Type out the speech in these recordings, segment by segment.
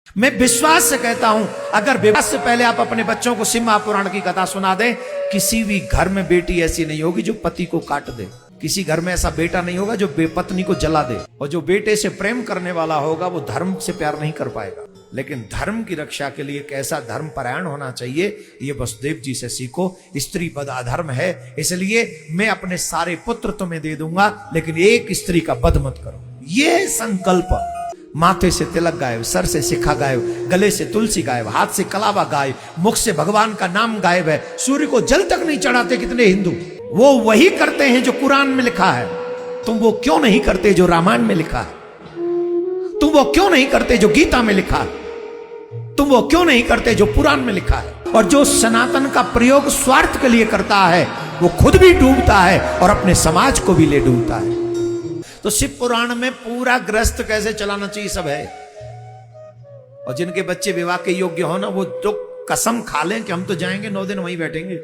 मैं विश्वास से कहता हूं, अगर विवाह से पहले आप अपने बच्चों को शिव महापुराण की कथा सुना दें, किसी भी घर में बेटी ऐसी नहीं होगी जो पति को काट दे। किसी घर में ऐसा बेटा नहीं होगा जो बेपत्नी को जला दे। और जो बेटे से प्रेम करने वाला होगा वो धर्म से प्यार नहीं कर पाएगा। लेकिन धर्म की रक्षा के लिए कैसा धर्म परायण होना चाहिए, ये वसुदेव जी से सीखो। स्त्री वध अधर्म है, इसलिए मैं अपने सारे पुत्र तुम्हें दे दूंगा, लेकिन एक स्त्री का वध मत करो। ये संकल्प। माथे से तिलक गायब, सर से शिखा गायब, गले से तुलसी गायब, हाथ से कलावा गायब, मुख से भगवान का नाम गायब है। सूर्य को जल तक नहीं चढ़ाते कितने हिंदू। वो वही करते हैं जो कुरान में लिखा है। तुम वो क्यों नहीं करते जो रामायण में लिखा है? तुम वो क्यों नहीं करते जो गीता में लिखा है? तुम वो क्यों नहीं करते जो पुराण में लिखा है? और जो सनातन का प्रयोग स्वार्थ के लिए करता है, वो खुद भी डूबता है और अपने समाज को भी ले डूबता है। तो शिव पुराण में पूरा गृहस्थ कैसे चलाना चाहिए सब है। और जिनके बच्चे विवाह के योग्य हो ना, वो तो कसम खा लें कि हम तो जाएंगे 9 दिन वहीं बैठेंगे।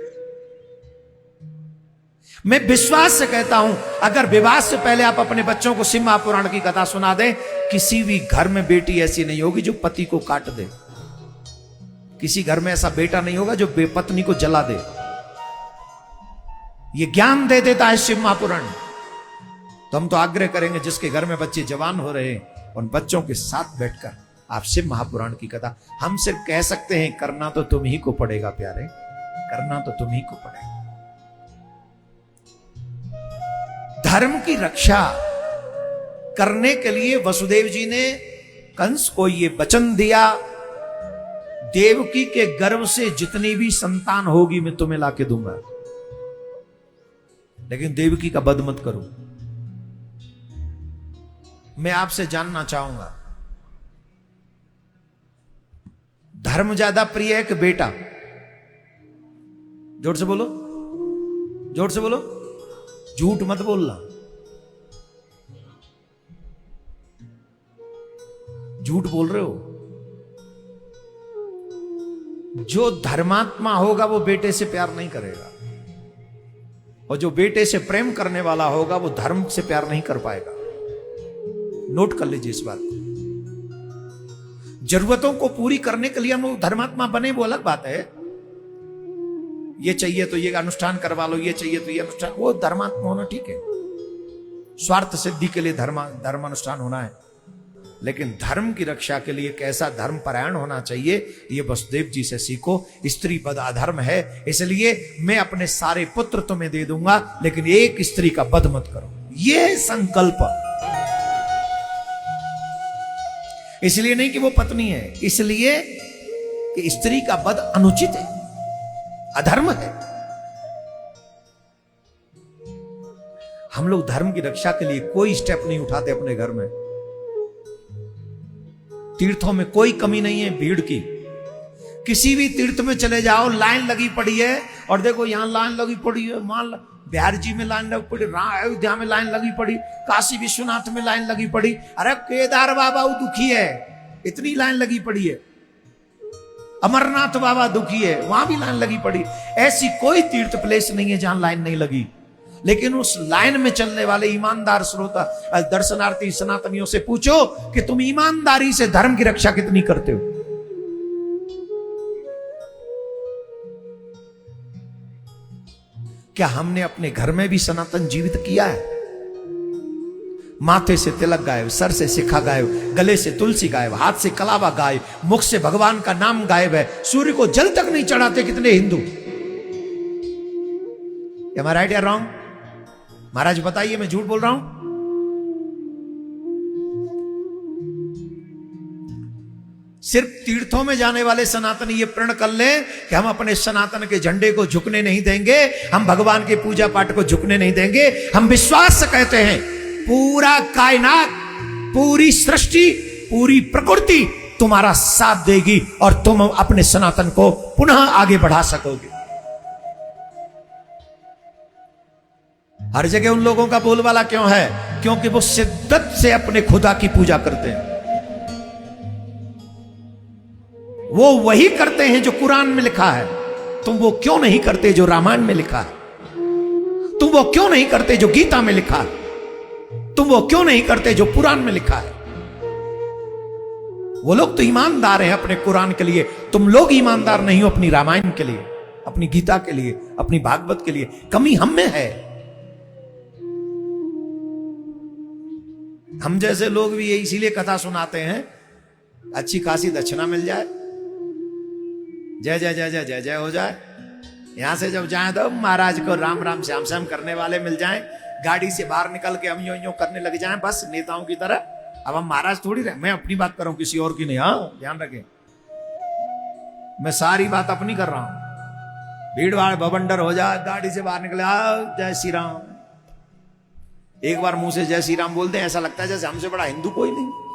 मैं विश्वास से कहता हूं, अगर विवाह से पहले आप अपने बच्चों को शिव महापुराण की कथा सुना दें, किसी भी घर में बेटी ऐसी नहीं होगी जो पति को काट दे। किसी घर में ऐसा बेटा नहीं होगा जो बेपत्नी को जला दे। ये ज्ञान दे देता है शिव महापुराण। तो हम तो आग्रह करेंगे, जिसके घर में बच्चे जवान हो रहे हैं, उन बच्चों के साथ बैठकर आप शिव महापुराण की कथा, हम सिर्फ कह सकते हैं करना तो तुम ही को पड़ेगा प्यारे, करना तो तुम ही को पड़ेगा। धर्म की रक्षा करने के लिए वसुदेव जी ने कंस को यह वचन दिया, देवकी के गर्भ से जितनी भी संतान होगी मैं तुम्हें लाके दूंगा, लेकिन देवकी का वध मत करो। मैं आपसे जानना चाहूंगा, धर्म ज्यादा प्रिय है कि बेटा? जोर से बोलो, जोर से बोलो, झूठ मत बोलना। झूठ बोल रहे हो। जो धर्मात्मा होगा वो बेटे से प्यार नहीं करेगा, और जो बेटे से प्रेम करने वाला होगा वो धर्म से प्यार नहीं कर पाएगा। नोट कर लीजिए इस बात को। जरूरतों को पूरी करने के लिए हम लोग धर्मात्मा बने, वो अलग बात है। ये चाहिए तो ये अनुष्ठान करवा लो, ये चाहिए तो ये अनुष्ठान, वो धर्मात्मा होना ठीक है। स्वार्थ सिद्धि के लिए धर्मानुष्ठान होना है, लेकिन धर्म की रक्षा के लिए कैसा धर्म परायण होना चाहिए, ये वसुदेव जी से सीखो। स्त्री वध अधर्म है, इसलिए मैं अपने सारे पुत्र तुम्हें दे दूंगा, लेकिन एक स्त्री का वध मत करो। ये संकल्प। इसलिए नहीं कि वो पत्नी है, इसलिए कि स्त्री का वध अनुचित है, अधर्म है। हम लोग धर्म की रक्षा के लिए कोई स्टेप नहीं उठाते अपने घर में। तीर्थों में कोई कमी नहीं है भीड़ की। किसी भी तीर्थ में चले जाओ, लाइन लगी पड़ी है, और देखो यहां लाइन लगी पड़ी है, मान बिहार जी में लाइन लगी पड़ी, अयोध्या में लाइन लगी पड़ी, काशी विश्वनाथ में लाइन लगी पड़ी। अरे केदार बाबा वो दुखी है, इतनी लाइन लगी पड़ी है। अमरनाथ बाबा दुखी है, वहां भी लाइन लगी पड़ी। ऐसी कोई तीर्थ प्लेस नहीं है जहां लाइन नहीं लगी। लेकिन उस लाइन में चलने वाले ईमानदार श्रोता दर्शनार्थी सनातनियों से पूछो कि तुम ईमानदारी से धर्म की रक्षा कितनी करते हो। क्या हमने अपने घर में भी सनातन जीवित किया है? माथे से तिलक गायब, सर से शिखा गायब, गले से तुलसी गायब, हाथ से कलावा गायब, मुख से भगवान का नाम गायब है। सूर्य को जल तक नहीं चढ़ाते कितने हिंदू। Am I right या रॉन्ग? महाराज बताइए, मैं झूठ बोल रहा हूं? सिर्फ तीर्थों में जाने वाले सनातनी ये प्रण कर लें कि हम अपने सनातन के झंडे को झुकने नहीं देंगे, हम भगवान के पूजा पाठ को झुकने नहीं देंगे। हम विश्वास से कहते हैं, पूरा कायनात, पूरी सृष्टि, पूरी प्रकृति तुम्हारा साथ देगी और तुम अपने सनातन को पुनः आगे बढ़ा सकोगे। हर जगह उन लोगों का बोलबाला क्यों है? क्योंकि वो शिद्दत से अपने खुदा की पूजा करते हैं। वो वही करते हैं जो कुरान में लिखा है। तुम वो क्यों नहीं करते जो रामायण में लिखा है? तुम वो क्यों नहीं करते जो गीता में लिखा है? तुम वो क्यों नहीं करते जो पुराण में लिखा है? वो लोग तो ईमानदार हैं अपने कुरान के लिए, तुम लोग ईमानदार नहीं हो अपनी रामायण के लिए, अपनी गीता के लिए, अपनी भागवत के लिए। कमी हम में है। हम जैसे लोग भी ये इसीलिए कथा सुनाते हैं, अच्छी खासी दक्षिणा मिल जाए, जय जय जय जय जय जय हो जाए। यहां से जब जाए तो महाराज को राम राम श्याम श्याम करने वाले मिल जाएं, गाड़ी से बाहर निकल के हम यो करने लग जाएं बस नेताओं की तरह। अब हम महाराज थोड़ी रहे, मैं अपनी बात कर रहा हूं, किसी और की नहीं। हाँ ध्यान रखें, मैं सारी बात अपनी कर रहा हूं। भीड़ भाड़ बवंडर हो जाए, गाड़ी से बाहर निकले, जय श्री राम, एक बार मुंह से जय श्री राम बोलते हैं, ऐसा लगता है जैसे हमसे बड़ा हिंदू कोई नहीं।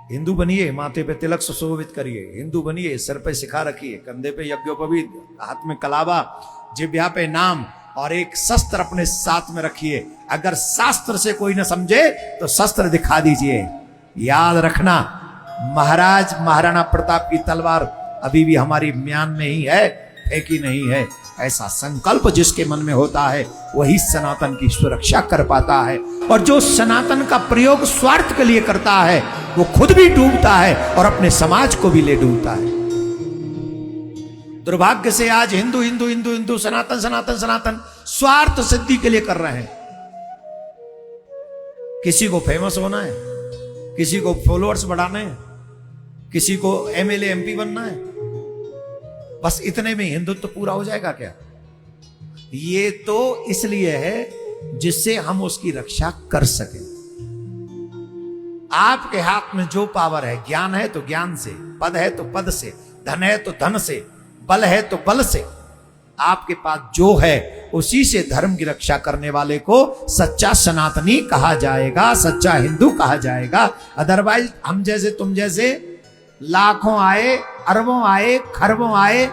हिंदू बनिए, माथे पे तिलक सुशोभित करिए, हिंदू बनिए, सर पे सिखा रखिए, कंधे पे यज्ञोपवीत, हाथ में कलावा, जिब्या पे नाम और एक शस्त्र अपने साथ में रखिए। अगर शास्त्र से कोई न समझे तो शस्त्र दिखा दीजिए। याद रखना, महाराज महाराणा प्रताप की तलवार अभी भी हमारी म्यान में ही है, फेंकी नहीं है। ऐसा संकल्प जिसके मन में होता है वही सनातन की सुरक्षा कर पाता है, और जो सनातन का प्रयोग स्वार्थ के लिए करता है वो खुद भी डूबता है और अपने समाज को भी ले डूबता है। दुर्भाग्य से आज हिंदू हिंदू हिंदू हिंदू सनातन सनातन सनातन स्वार्थ सिद्धि के लिए कर रहे हैं। किसी को फेमस होना है, किसी को फॉलोअर्स बढ़ाने हैं, किसी को एमएलए एमपी बनना है, बस इतने में हिंदुत्व पूरा हो जाएगा क्या? ये तो इसलिए है जिससे हम उसकी रक्षा कर सकें। आपके हाथ में जो पावर है, ज्ञान है तो ज्ञान से, पद है तो पद से, धन है तो धन से, बल है तो बल से, आपके पास जो है उसी से धर्म की रक्षा करने वाले को सच्चा सनातनी कहा जाएगा, सच्चा हिंदू कहा जाएगा। अदरवाइज हम जैसे तुम जैसे लाखों आए, अरबों आए, खरबों आए,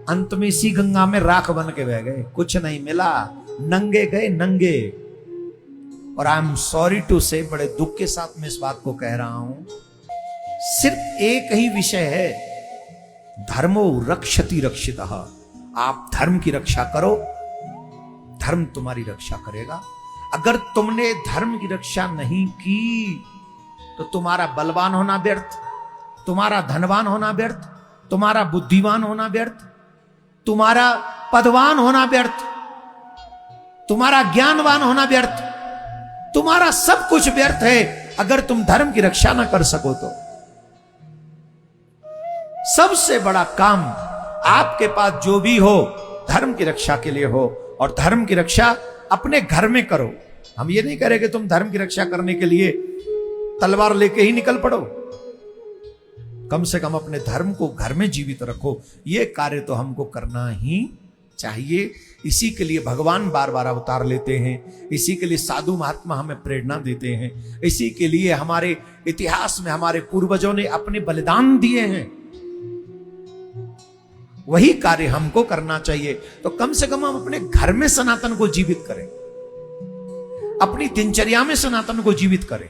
अंत में इसी गंगा में राख बन के बह गए, कुछ नहीं मिला, नंगे गए नंगे। और आई एम सॉरी टू से, बड़े दुख के साथ मैं इस बात को कह रहा हूं, सिर्फ एक ही विषय है, धर्मो रक्षति रक्षितः। आप धर्म की रक्षा करो, धर्म तुम्हारी रक्षा करेगा। अगर तुमने धर्म की रक्षा नहीं की तो तुम्हारा बलवान होना व्यर्थ, तुम्हारा धनवान होना व्यर्थ, तुम्हारा बुद्धिमान होना व्यर्थ, तुम्हारा पदवान होना व्यर्थ, तुम्हारा ज्ञानवान होना व्यर्थ, तुम्हारा सब कुछ व्यर्थ है अगर तुम धर्म की रक्षा ना कर सको तो। सबसे बड़ा काम आपके पास जो भी हो धर्म की रक्षा के लिए हो, और धर्म की रक्षा अपने घर में करो। हम ये नहीं कह रहे कि तुम धर्म की रक्षा करने के लिए तलवार लेके ही निकल पड़ो, कम से कम अपने धर्म को घर में जीवित रखो। ये कार्य तो हमको करना ही चाहिए। इसी के लिए भगवान बार बार अवतार लेते हैं, इसी के लिए साधु महात्मा हमें प्रेरणा देते हैं, इसी के लिए हमारे इतिहास में हमारे पूर्वजों ने अपने बलिदान दिए हैं। वही कार्य हमको करना चाहिए। तो कम से कम हम अपने घर में सनातन को जीवित करें, अपनी दिनचर्या में सनातन को जीवित करें।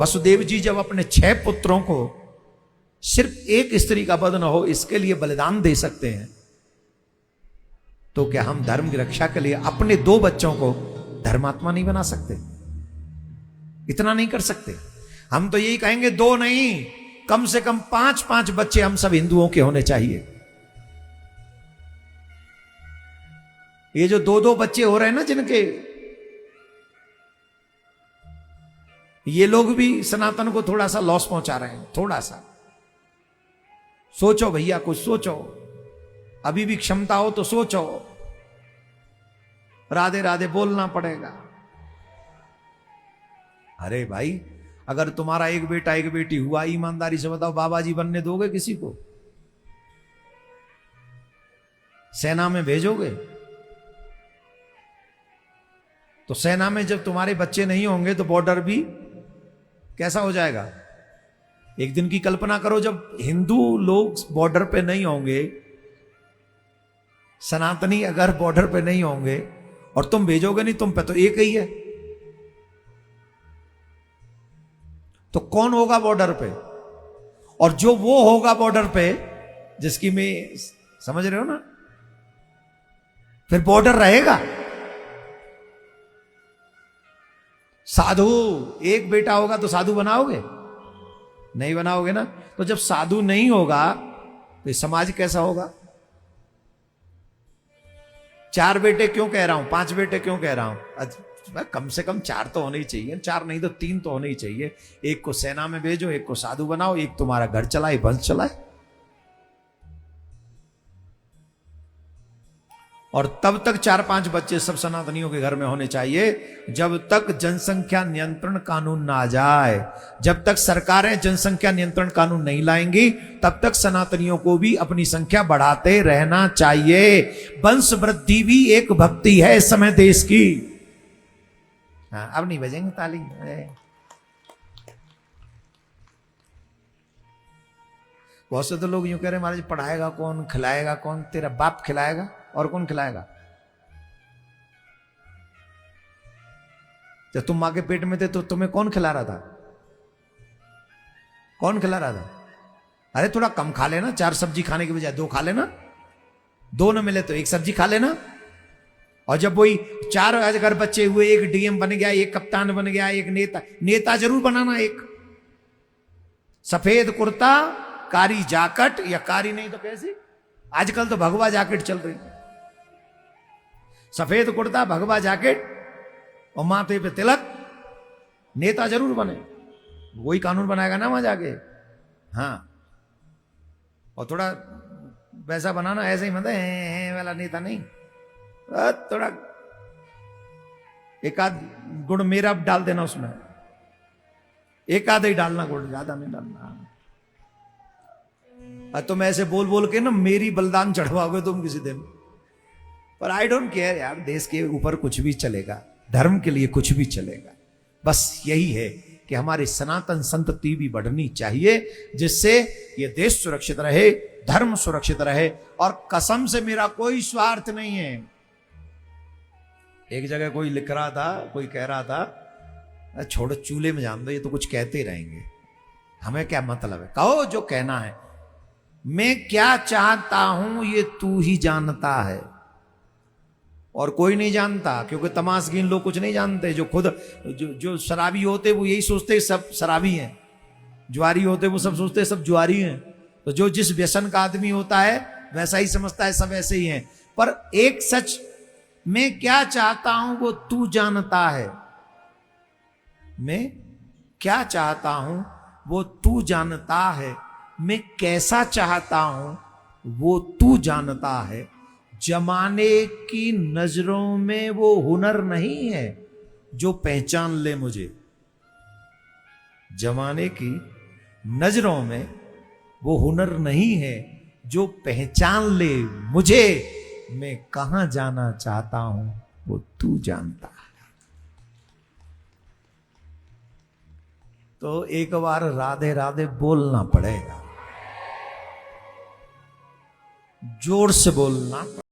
वसुदेव जी जब अपने 6 पुत्रों को सिर्फ एक स्त्री का वध न हो इसके लिए बलिदान दे सकते हैं, तो क्या हम धर्म की रक्षा के लिए अपने 2 बच्चों को धर्मात्मा नहीं बना सकते? इतना नहीं कर सकते? हम तो यही कहेंगे 2 नहीं, कम से कम 5-5 बच्चे हम सब हिंदुओं के होने चाहिए। ये जो 2-2 बच्चे हो रहे हैं ना जिनके, ये लोग भी सनातन को थोड़ा सा लॉस पहुंचा रहे हैं। थोड़ा सा सोचो भैया, कुछ सोचो, अभी भी क्षमता हो तो सोचो। राधे राधे बोलना पड़ेगा। अरे भाई, अगर तुम्हारा एक बेटा एक बेटी हुआ, ईमानदारी से बताओ, बाबा जी बनने दोगे किसी को? सेना में भेजोगे? तो सेना में जब तुम्हारे बच्चे नहीं होंगे तो बॉर्डर भी कैसा हो जाएगा? एक दिन की कल्पना करो, जब हिंदू लोग बॉर्डर पे नहीं होंगे, सनातनी अगर बॉर्डर पे नहीं होंगे और तुम भेजोगे नहीं, तुम पे तो एक ही है, तो कौन होगा बॉर्डर पे? और जो वो होगा बॉर्डर पे जिसकी मैं, समझ रहे हो ना, फिर बॉर्डर रहेगा? साधु एक बेटा होगा तो साधु बनाओगे? नहीं बनाओगे ना। तो जब साधु नहीं होगा तो समाज कैसा होगा? 4 बेटे क्यों कह रहा हूं, 5 बेटे क्यों कह रहा हूं? कम से कम 4 तो होने ही चाहिए, 4 नहीं तो 3 तो होने ही चाहिए। एक को सेना में भेजो, एक को साधु बनाओ, एक तुम्हारा घर चलाए, वंश चलाए। और तब तक 4-5 बच्चे सब सनातनियों के घर में होने चाहिए जब तक जनसंख्या नियंत्रण कानून ना आ जाए। जब तक सरकारें जनसंख्या नियंत्रण कानून नहीं लाएंगी तब तक सनातनियों को भी अपनी संख्या बढ़ाते रहना चाहिए। वंश वृद्धि भी एक भक्ति है इस समय देश की। हाँ, अब नहीं बजेंगे ताली। बहुत से तो लोग यूं कह रहे महाराज पढ़ाएगा कौन, खिलाएगा कौन? तेरा बाप खिलाएगा और कौन खिलाएगा? जब तुम मां के पेट में थे तो तुम्हें कौन खिला रहा था? कौन खिला रहा था? अरे थोड़ा कम खा लेना, 4 सब्जी खाने के बजाय 2 खा लेना। 2 न मिले तो 1 सब्जी खा लेना। और जब वही 4 अगर बच्चे हुए, 1 डीएम बन गया, 1 कप्तान बन गया, 1 नेता जरूर बनाना। 1 सफेद कुर्ता, कारी जाकट, या कारी नहीं तो कैसी, आजकल तो भगवा जैकेट चल रही। सफेद कुर्ता, भगवा जैकेट और माथे पे तिलक, नेता जरूर बने। वही कानून बनाएगा ना वहां जाके। हाँ, और थोड़ा वैसा बनाना, ऐसे ही मतलब है वाला नेता नहीं। थोड़ा एक आध गुड़ मेरा डाल देना उसमें, एक आधा ही डालना गुड़, ज्यादा नहीं डालना। तुम ऐसे बोल बोल के ना मेरी बलिदान चढ़वाओगे तुम किसी दिन। पर आई डोंट केयर यार, देश के ऊपर कुछ भी चलेगा, धर्म के लिए कुछ भी चलेगा। बस यही है कि हमारी सनातन संतति भी बढ़नी चाहिए, जिससे ये देश सुरक्षित रहे, धर्म सुरक्षित रहे। और कसम से मेरा कोई स्वार्थ नहीं है। एक जगह कोई लिख रहा था, कोई कह रहा था छोड़ो चूल्हे में जान दो, ये तो कुछ कहते ही रहेंगे, हमें क्या मतलब है। कहो जो कहना है। मैं क्या चाहता हूं ये तू ही जानता है, और कोई नहीं जानता। क्योंकि तमाशगीन लोग कुछ नहीं जानते। जो खुद जो शराबी होते वो यही सोचते सब शराबी हैं, जुआरी होते वो सब सोचते सब जुआरी हैं। तो जो जिस व्यसन का आदमी होता है वैसा ही समझता है सब ऐसे ही हैं। पर एक सच, मैं क्या चाहता हूं वो तू जानता है। मैं क्या चाहता हूं वो तू जानता है। मैं कैसा चाहता हूं वो तू जानता है। जमाने की नजरों में वो हुनर नहीं है जो पहचान ले मुझे। जमाने की नजरों में वो हुनर नहीं है जो पहचान ले मुझे। मैं कहां जाना चाहता हूं वो तू जानता है। तो एक बार राधे राधे बोलना पड़ेगा, जोर से बोलना।